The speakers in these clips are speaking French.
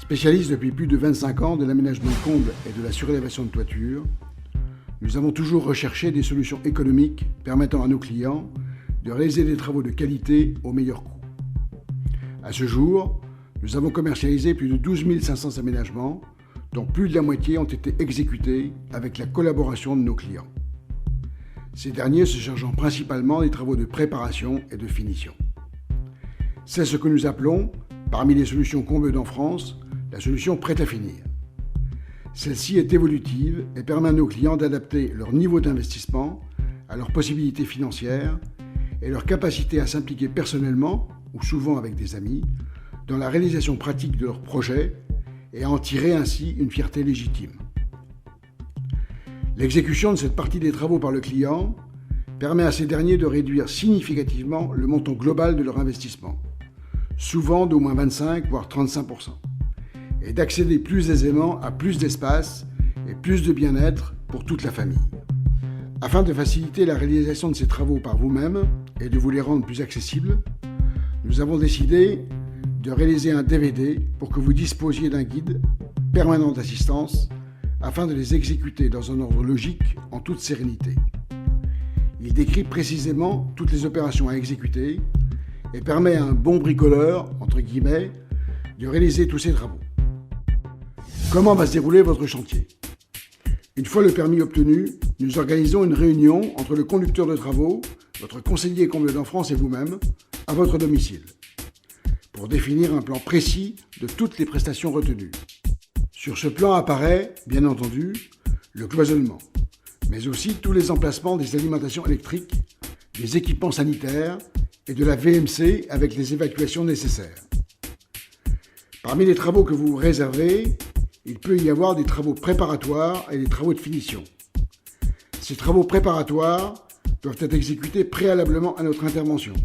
Spécialistes depuis plus de 25 ans de l'aménagement de combles et de la surélévation de toiture, nous avons toujours recherché des solutions économiques permettant à nos clients de réaliser des travaux de qualité au meilleur coût. À ce jour, nous avons commercialisé plus de 12 500 aménagements, dont plus de la moitié ont été exécutés avec la collaboration de nos clients. Ces derniers se chargeant principalement des travaux de préparation et de finition. C'est ce que nous appelons, parmi les solutions Combledon France, la solution prête à finir. Celle-ci est évolutive et permet à nos clients d'adapter leur niveau d'investissement à leurs possibilités financières et leur capacité à s'impliquer personnellement, ou souvent avec des amis, dans la réalisation pratique de leurs projets et à en tirer ainsi une fierté légitime. L'exécution de cette partie des travaux par le client permet à ces derniers de réduire significativement le montant global de leur investissement, souvent d'au moins 25 voire 35%, et d'accéder plus aisément à plus d'espace et plus de bien-être pour toute la famille. Afin de faciliter la réalisation de ces travaux par vous-même et de vous les rendre plus accessibles, nous avons décidé de réaliser un DVD pour que vous disposiez d'un guide permanent d'assistance afin de les exécuter dans un ordre logique en toute sérénité. Il décrit précisément toutes les opérations à exécuter et permet à un bon bricoleur, entre guillemets, de réaliser tous ces travaux. Comment va se dérouler votre chantier ? Une fois le permis obtenu, nous organisons une réunion entre le conducteur de travaux, votre conseiller Combledon France et vous-même, à votre domicile, pour définir un plan précis de toutes les prestations retenues. Sur ce plan apparaît, bien entendu, le cloisonnement, mais aussi tous les emplacements des alimentations électriques, des équipements sanitaires et de la VMC avec les évacuations nécessaires. Parmi les travaux que vous réservez, il peut y avoir des travaux préparatoires et des travaux de finition. Ces travaux préparatoires doivent être exécutés préalablement à notre intervention.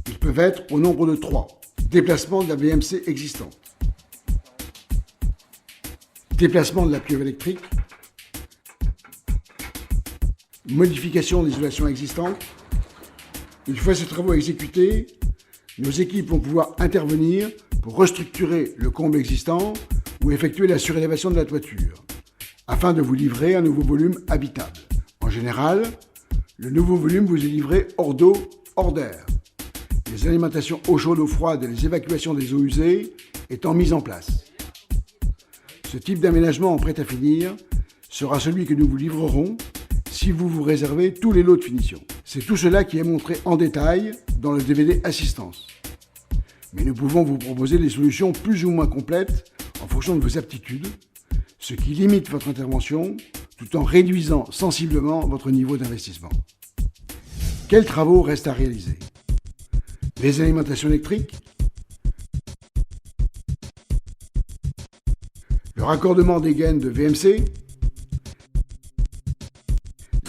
Ils peuvent être au nombre de 3. Déplacement de la VMC existante, déplacement de la cuve électrique, modification de l'isolation existante. Une fois ces travaux exécutés, nos équipes vont pouvoir intervenir pour restructurer le comble existant ou effectuer la surélévation de la toiture, afin de vous livrer un nouveau volume habitable. En général, le nouveau volume vous est livré hors d'eau, hors d'air, les alimentations eau chaude, eau froide et les évacuations des eaux usées étant mises en place. Ce type d'aménagement en prêt à finir sera celui que nous vous livrerons si vous vous réservez tous les lots de finition. C'est tout cela qui est montré en détail dans le DVD Assistance. Mais nous pouvons vous proposer des solutions plus ou moins complètes en fonction de vos aptitudes, ce qui limite votre intervention tout en réduisant sensiblement votre niveau d'investissement. Quels travaux restent à réaliser ? Les alimentations électriques, le raccordement des gaines de VMC,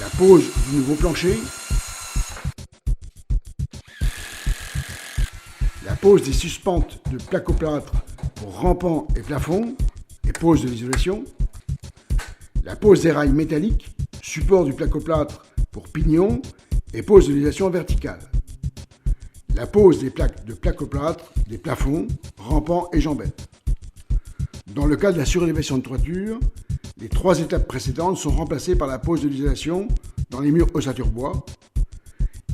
la pose du nouveau plancher, la pose des suspentes de placoplâtre pour rampant et plafond et pose de l'isolation, la pose des rails métalliques, support du placoplâtre pour pignon et pose de l'isolation verticale, la pose des plaques de placoplâtre, des plafonds, rampants et jambettes. Dans le cas de la surélévation de toiture, les 3 étapes précédentes sont remplacées par la pose de l'isolation dans les murs ossature bois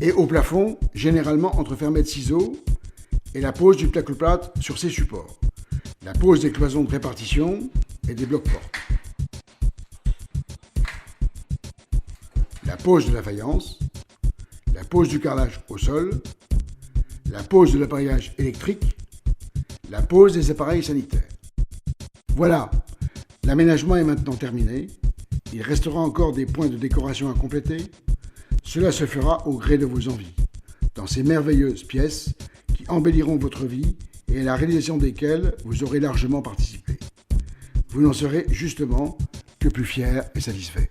et au plafond, généralement entre fermets de ciseaux, et la pose du placoplâtre sur ces supports, la pose des cloisons de répartition et des blocs-portes, la pose de la faïence, la pose du carrelage au sol, la pose de l'appareillage électrique, la pose des appareils sanitaires. Voilà, l'aménagement est maintenant terminé. Il restera encore des points de décoration à compléter. Cela se fera au gré de vos envies, dans ces merveilleuses pièces qui embelliront votre vie et à la réalisation desquelles vous aurez largement participé. Vous n'en serez justement que plus fiers et satisfaits.